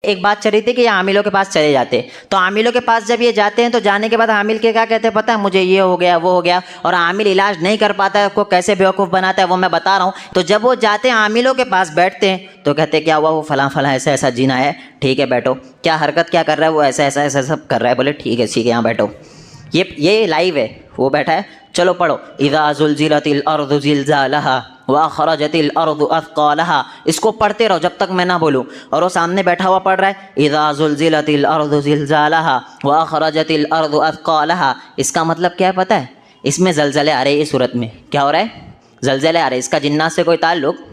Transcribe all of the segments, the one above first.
एक बात चल रही थी कि ये आमिलों के पास चले जाते। तो आमिलों के पास जब ये जाते हैं तो जाने के बाद आमिल के क्या कहते हैं पता है, मुझे ये हो गया वो हो गया, और आमिल इलाज नहीं कर पाता है, उसको कैसे बेवकूफ़ बनाता है वो मैं बता रहा हूँ। तो जब वो जाते हैं आमिलों के पास बैठते हैं तो कहते हैं क्या हुआ, वो फलां फलां ऐसा ऐसा जिन आया है, ठीक है बैठो, क्या हरकत क्या कर रहा है, वो ऐसा ऐसा ऐसा सब कर रहा है। बोले ठीक है यहाँ बैठो, ये लाइव है, वो बैठा है, चलो पढ़ो, इज़ा ज़ुलज़िलतिल अर्ज़ु ज़िलज़ालहा व अख़रजतिल अर्ज़ु अथक़ालहा। इसको पढ़ते रहो जब तक मैं ना बोलूँ। और वो सामने बैठा हुआ पढ़ रहा है, इज़ा ज़ुलज़िलतिल अर्ज़ु ज़िलज़ालहा व अख़रजतिल अर्ज़ु अथक़ालहा। इसका मतलब क्या है पता है, इसमें ज़लज़ले आ रहे हैं। इस सूरत में क्या हो रहा है, ज़लज़ले आ रहे हैं। इसका जिन्नात से कोई ताल्लुक़,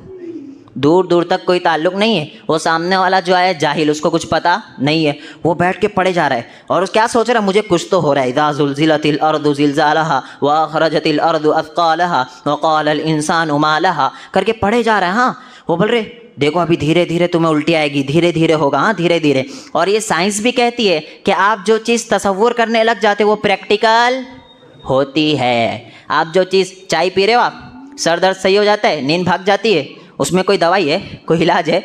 दूर दूर तक कोई ताल्लुक़ नहीं है। वो सामने वाला जो है जाहिल, उसको कुछ पता नहीं है, वो बैठ के पढ़े जा रहा है और उस क्या सोच रहा है, मुझे कुछ तो हो रहा है। इज़ा ज़ुलज़िलतिल अर्ज़ु ज़िलज़ालहा व अख़रजतिल अर्ज़ु अथक़ालहा व क़ालल इंसानु मा लहा करके पढ़े जा रहा है। हाँ, वो बोल रहे देखो अभी धीरे धीरे तुम्हें उल्टी आएगी, धीरे धीरे होगा, हाँ धीरे धीरे। और ये साइंस भी कहती है कि आप जो चीज़ तसव्वुर करने लग जाते हो वो प्रैक्टिकल होती है। आप जो चीज़, चाय पी रहे हो आप, सर दर्द सही हो जाता है, नींद भाग जाती है, उसमें कोई दवाई है, कोई इलाज है?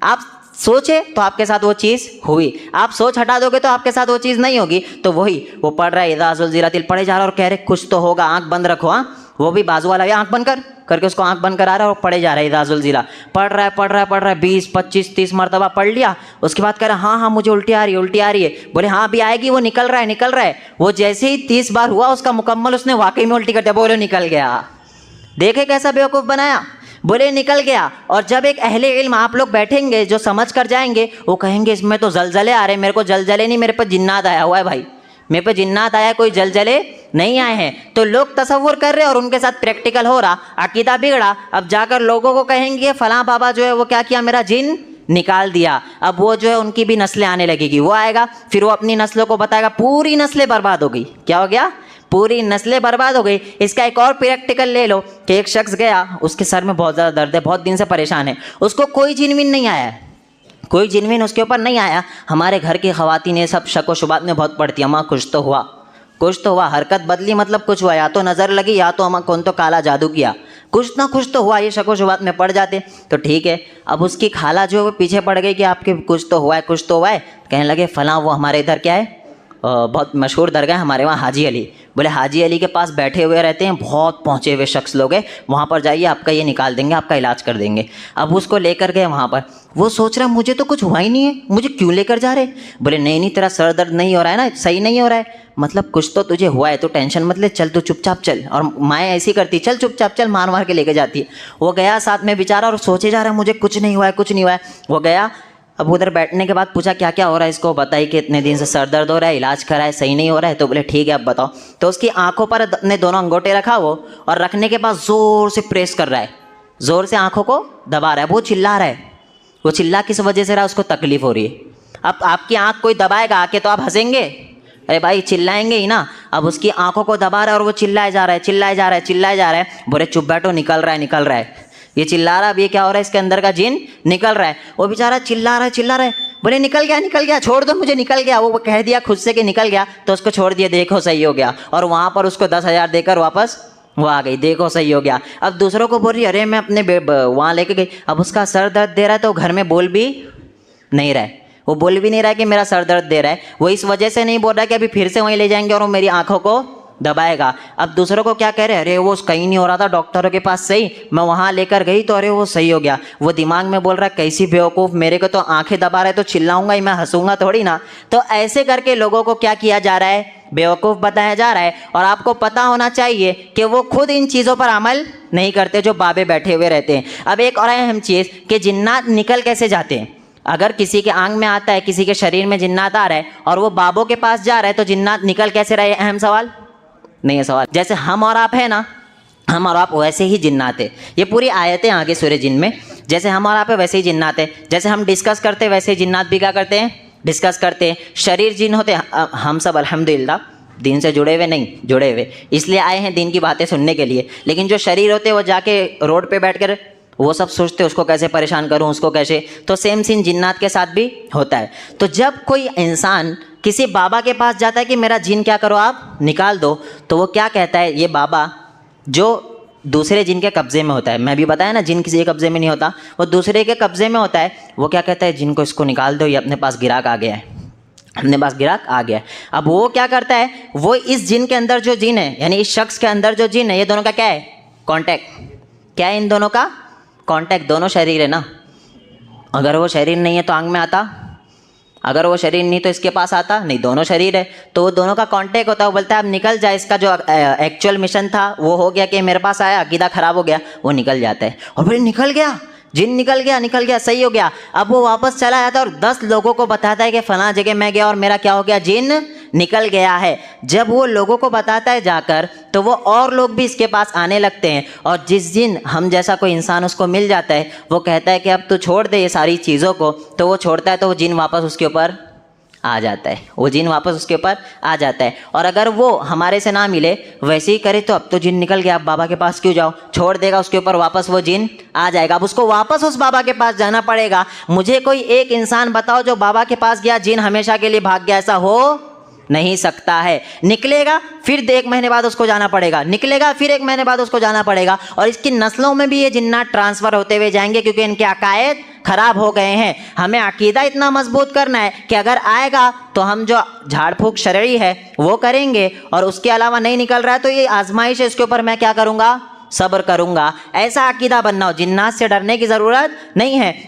आप सोचे तो आपके साथ वो चीज़ हुई, आप सोच हटा दोगे तो आपके साथ वो चीज़ नहीं होगी। तो वही वो पढ़ रहा है, इज़ा ज़ुलज़िलतिल पढ़े जा रहा है और कह रहे कुछ तो होगा, आंख बंद रखो। हाँ, वो भी बाजू वाला आंख बंद कर करके उसको आंख बंद करा रहा है और पढ़े जा रहा है। इज़ा ज़ुलज़िला पढ़ रहा है 20 25 30 मरतबा पढ़ लिया। उसके बाद कह रहा है हाँ मुझे उल्टी आ रही है, उल्टी आ रही है। बोले हाँ अभी आएगी, वो निकल रहा है। वो जैसे ही 30 बार हुआ उसका मुकम्मल, उसने वाकई में उल्टी कर दिया। बोले निकल गया। देखे कैसा बेवकूफ़ बनाया, बोले निकल गया। और जब एक अहले इल्म आप लोग बैठेंगे जो समझ कर जाएंगे, वो कहेंगे इसमें तो जलजले आ रहे हैं, मेरे को जलजले नहीं, मेरे पर जिन्नात आया हुआ है भाई, मेरे पे जिन्नात आया, कोई जलजले नहीं आए हैं। तो लोग तसव्वुर कर रहे हैं और उनके साथ प्रैक्टिकल हो रहा, अकीदा बिगड़ा। अब जाकर लोगों को कहेंगे फलां बाबा जो है वो क्या किया, मेरा जिन निकाल दिया। अब वो जो है उनकी भी नस्लें आने लगेगी, वो आएगा फिर वो अपनी नस्लों को बताएगा, पूरी नस्लें बर्बाद हो गई। क्या हो गया, पूरी नस्लें बर्बाद हो गई। इसका एक और प्रैक्टिकल ले लो कि एक शख्स गया, उसके सर में बहुत ज़्यादा दर्द है, बहुत दिन से परेशान है, उसको कोई जिनविन नहीं आया, कोई जिनविन उसके ऊपर नहीं आया। हमारे घर की ख़वातीन ये सब शक व शुबात में बहुत पड़ती है, अम्मा कुछ तो हुआ, कुछ तो हुआ, हरकत बदली मतलब कुछ हुआ, या तो नज़र लगी या तो अम्मा कौन तो काला जादू किया, कुछ ना कुछ तो हुआ। ये शक व शुबात में पड़ जाते। तो ठीक है, अब उसकी खाला जो है वो पीछे पड़ गई कि आपके कुछ तो हुआ है, कुछ तो हुआ है। कहने लगे फलां वो हमारे इधर क्या है, बहुत मशहूर दरगाह हमारे वहाँ हाजी अली। बोले हाजी अली के पास बैठे हुए रहते हैं, बहुत पहुँचे हुए शख्स लोग हैं, वहाँ पर जाइए आपका ये निकाल देंगे, आपका इलाज कर देंगे। अब उसको लेकर गए वहाँ पर, वो सोच रहा मुझे तो कुछ हुआ ही नहीं है, मुझे क्यों लेकर जा रहे। बोले नहीं तेरा सर दर्द नहीं हो रहा है ना, सही नहीं हो रहा है, मतलब कुछ तो तुझे हुआ है, तो टेंशन मत ले, चल तू चुपचाप चल। और माएँ ऐसी करती, चल चुपचाप चल, मार मार के लेके जाती है। वो गया साथ में बेचारा और सोचे जा रहा है मुझे कुछ नहीं हुआ है, कुछ नहीं हुआ है। वो गया, अब उधर बैठने के बाद पूछा क्या क्या हो रहा है इसको, बताइए कि इतने दिन से सर दर्द हो रहा है, इलाज कराए सही नहीं हो रहा है। तो बोले ठीक है अब बताओ। तो उसकी आंखों पर अपने दोनों अंगूठे रखा वो, और रखने के बाद ज़ोर से प्रेस कर रहा है, ज़ोर से आंखों को दबा रहा है। वो चिल्ला रहा है, वो चिल्ला किस वजह से रहा, उसको तकलीफ़ हो रही है। अब आपकी आँख कोई दबाएगा आके तो आप हंसेंगे, अरे भाई चिल्लाएंगे ही ना। अब उसकी आंखों को दबा रहा है और वो चिल्लाए जा रहा है, चिल्लाए जा रहा है, चिल्लाए जा रहा है। बोले चुप बैठो, निकल रहा है, निकल रहा है, ये चिल्ला रहा है, अब ये क्या हो रहा है, इसके अंदर का जिन निकल रहा है। वो बेचारा चिल्ला रहा है, चिल्ला रहा है। बोले निकल गया, छोड़ दो मुझे, निकल गया। वो कह दिया खुद से कि निकल गया, तो उसको छोड़ दिया, देखो सही हो गया। और वहाँ पर उसको 10,000 देकर वापस वो आ गई, देखो सही हो गया। अब दूसरों को बोल रही अरे मैं अपने वहाँ लेके गई, अब उसका सर दर्द दे रहा है तो घर में बोल भी नहीं रहा है, वो बोल भी नहीं रहा है कि मेरा सर दर्द दे रहा है। वो इस वजह से नहीं बोल रहा है कि अभी फिर से वहीं ले जाएंगे और वो मेरी आंखों को दबाएगा। अब दूसरों को क्या कह रहे, अरे वो कहीं नहीं हो रहा था, डॉक्टरों के पास सही, मैं वहाँ लेकर गई तो अरे वो सही हो गया। वो दिमाग में बोल रहा है कैसी बेवकूफ़, मेरे को तो आंखें दबा रहे तो चिल्लाऊंगा ही, मैं हंसूंगा थोड़ी ना। तो ऐसे करके लोगों को क्या किया जा रहा है, बेवकूफ़ बताया जा रहा है। और आपको पता होना चाहिए कि वो खुद इन चीज़ों पर अमल नहीं करते जो बाबे बैठे हुए रहते हैं। अब एक और अहम चीज़ कि जिन्नात निकल कैसे जाते हैं। अगर किसी के आंग में आता है, किसी के शरीर में जिन्नात आ रहा है और वो बाबों के पास जा रहा है, तो जिन्नात निकल कैसे रहे, अहम सवाल नहीं है सवाल। जैसे हम और आप है ना, हम और आप वैसे ही जिन्नात है। ये पूरी आयतें आगे सूरह जिन में, जैसे हम और आप है वैसे ही जिन्नात है। जैसे हम डिस्कस करते हैं वैसे ही जिन्नात भी क्या करते हैं, डिस्कस करते हैं। शरीर जिन होते हैं, हम सब अल्हम्दुलिल्लाह दीन से जुड़े हुए नहीं, जुड़े हुए इसलिए आए हैं दीन की बातें सुनने के लिए। लेकिन जो शरीर होते हैं वो जाके रोड पे बैठ कर वो सब सोचते उसको कैसे परेशान करूं, उसको कैसे। तो सेम सीन जिन्नात के साथ भी होता है। तो जब कोई इंसान किसी बाबा के पास जाता है कि मेरा जिन क्या करो आप निकाल दो, तो वो क्या कहता है, ये बाबा जो दूसरे जिन के कब्जे में होता है। मैं भी बताया ना, जिन किसी के कब्जे में नहीं होता, वो दूसरे के कब्जे में होता है। वो क्या कहता है, जिन को इसको निकाल दो, ये अपने पास गिराक आ गया है, अपने पास गिराक आ गया है। अब वो क्या करता है, वो इस जिन के अंदर जो जिन है, यानी इस शख्स के अंदर जो जिन है, ये दोनों का क्या है, कांटेक्ट। क्या है इन दोनों का, कांटेक्ट। दोनों शरीर है ना। अगर वो शरीर नहीं है तो आंख में आता, अगर वो शरीर नहीं तो इसके पास आता नहीं, दोनों शरीर है तो वो दोनों का कांटेक्ट होता है। वो बोलता है अब निकल जाए, इसका जो एक्चुअल मिशन था वो हो गया कि मेरे पास आया, अकीदा ख़राब हो गया, वो निकल जाता है। और फिर निकल गया, जिन निकल गया, सही हो गया। अब वो वापस चला जाता है और 10 लोगों को बताता है कि फ़लाँ जगह मैं गया और मेरा क्या हो गया, जिन निकल गया है। जब वो लोगों को बताता है जाकर, तो वो और लोग भी इसके पास आने लगते हैं। और जिस दिन हम जैसा कोई इंसान उसको मिल जाता है, वो कहता है कि अब तू छोड़ दे ये सारी चीज़ों को, तो वो छोड़ता है, तो वो जिन वापस उसके ऊपर आ जाता है, वो जिन वापस उसके ऊपर आ जाता है। और अगर वो हमारे से ना मिले, वैसे ही करे, तो अब तो जिन निकल गया, अब बाबा के पास क्यों जाओ, छोड़ देगा उसके ऊपर, वापस वो जिन आ जाएगा। अब उसको वापस उस बाबा के पास जाना पड़ेगा। मुझे कोई एक इंसान बताओ जो बाबा के पास गया, जिन हमेशा के लिए भाग गया, ऐसा हो नहीं सकता है। निकलेगा, फिर 1 महीने बाद उसको जाना पड़ेगा, निकलेगा, फिर 1 महीने बाद उसको जाना पड़ेगा। और इसकी नस्लों में भी ये जिन्नात ट्रांसफ़र होते हुए जाएंगे, क्योंकि इनके अकायद ख़राब हो गए हैं। हमें अकीदा इतना मजबूत करना है कि अगर आएगा तो हम जो झाड़ फूक शरई है वो करेंगे, और उसके अलावा नहीं निकल रहा है तो ये आजमाइश है, इसके ऊपर मैं क्या करूँगा, सब्र करूँगा। ऐसा अकीदा बनना हो। जिन्नात से डरने की ज़रूरत नहीं है।